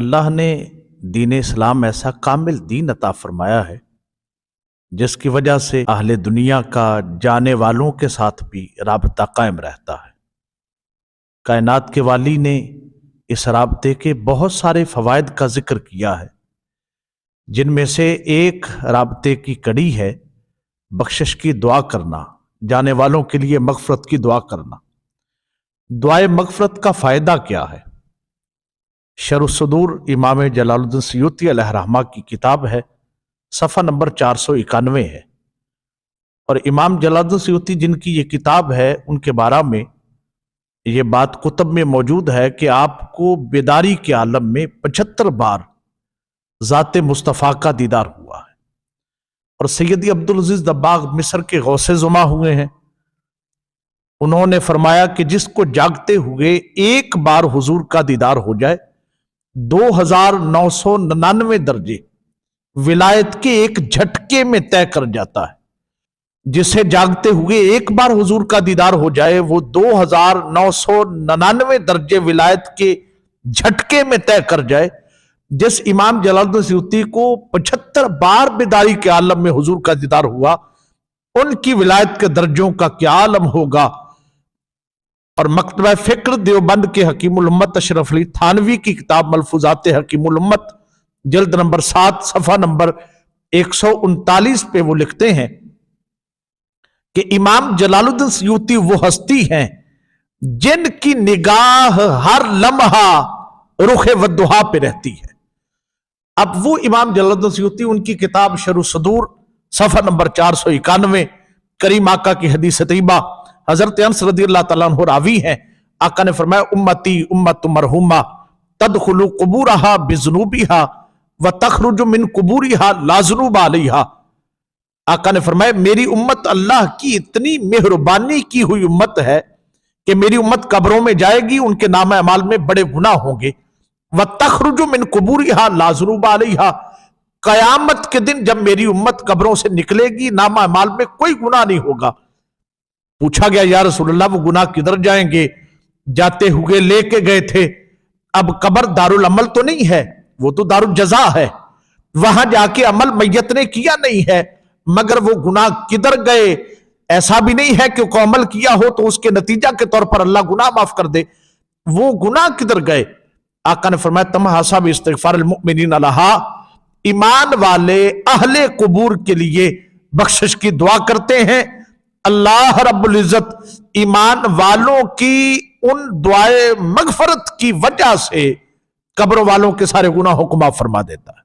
अल्लाह ने दीन इस्लाम ऐसा कामिल दीन अता फरमाया है जिसकी वजह से अहले दुनिया का जाने वालों के साथ भी राबता कायम रहता है। कायनात के वाली ने इस राबते के बहुत सारे फवायद का जिक्र किया है, जिनमें से एक राबते की कड़ी है बख्शिश की दुआ करना, जाने वालों के लिए मगफरत की दुआ करना। दुआए मगफरत का फायदा क्या है? शरह-उस-सदूर इमाम जलालुद्दीन सयूती अलैहि रहमा की किताब है, सफ़ा नंबर 491 है। और इमाम जलालुद्दीन सयूती जिनकी ये किताब है, उनके बारे में ये बात कुतुब में मौजूद है कि आपको बेदारी के आलम में 75 बार ज़ाते मुस्तफ़ा का दीदार हुआ है। और सैयदी अब्दुल अजीज दब्बाग मिस्र के गौसे जुमा हुए हैं, उन्होंने फरमाया कि जिसको जागते हुए एक बार हुजूर का दीदार हो जाए 2999 दर्जे विलायत के एक झटके में तय कर जाता है। जिसे जागते हुए एक बार हुजूर का दीदार हो जाए वो 2999 दर्जे विलायत के झटके में तय कर जाए। जिस इमाम जलालुद्दीन सयूती को 75 बार बेदारी के आलम में हुजूर का दीदार हुआ, उनकी विलायत के दर्जों का क्या आलम होगा। और मकतबा फिक्र देवबंद के हकीमुल उम्मत अशरफ अली थानवी की किताब मलफूजात हकीमुल उम्मत जल्द नंबर 7 सफ़ा नंबर 139 पे वो लिखते हैं कि इमाम जलालुद्दीन सयूती वो हस्ती हैं जिनकी निगाह हर लम्हा रुखे वद्दुहा पे रहती है। अब वो इमाम जलालुद्दीन सयूती, उनकी किताब शरह-उस-सदूर सफ़ा नंबर 491, करीम आका की हदीस तैयबा, हजरत अनस रज़ियल्लाहु तआला अन्हु रावी हैं। आका ने फरमाया उम्मती उम्मत मरहुमा तदखुलु कुबूरहा बिज़ुनूबिहा व तखरुजु मिन कुबूरिहा ला ज़ुनूब अलैहा। आका ने फरमाया मेरी उम्मत अल्लाह की इतनी मेहरबानी की हुई उम्मत है कि मेरी उम्मत कब्रों में जाएगी, उनके नाम अमाल में बड़े गुनाह होंगे। व तखरुजु मिन कुबूरिहा ला ज़ुनूब अलैहा, कयामत के दिन जब मेरी उम्मत कब्रों से निकलेगी नाम अमाल में कोई गुनाह नहीं होगा। पूछा गया या रसूलल्लाह वो गुनाह किधर जाएंगे? जाते हुए लेके गए थे, अब कब्र दारुल अमल तो नहीं है, वो तो दारुल जज़ा है, वहां जाके अमल मैयत ने किया नहीं है, मगर वो गुनाह किधर गए? ऐसा भी नहीं है कि कोई अमल किया हो तो उसके नतीजा के तौर पर अल्लाह गुनाह माफ कर दे, वो गुनाह किधर गए? आका ने फरमाया तमहासा भी इस्तिगफारुल मुमिनीन लहा, ईमान वाले अहले कुबूर के लिए बख्शिश की दुआ करते हैं। अल्लाह रब्बुल इज्जत ईमान वालों की उन दुआए मगफरत की वजह से कब्र वालों के सारे गुनाहों को माफ फरमा देता है।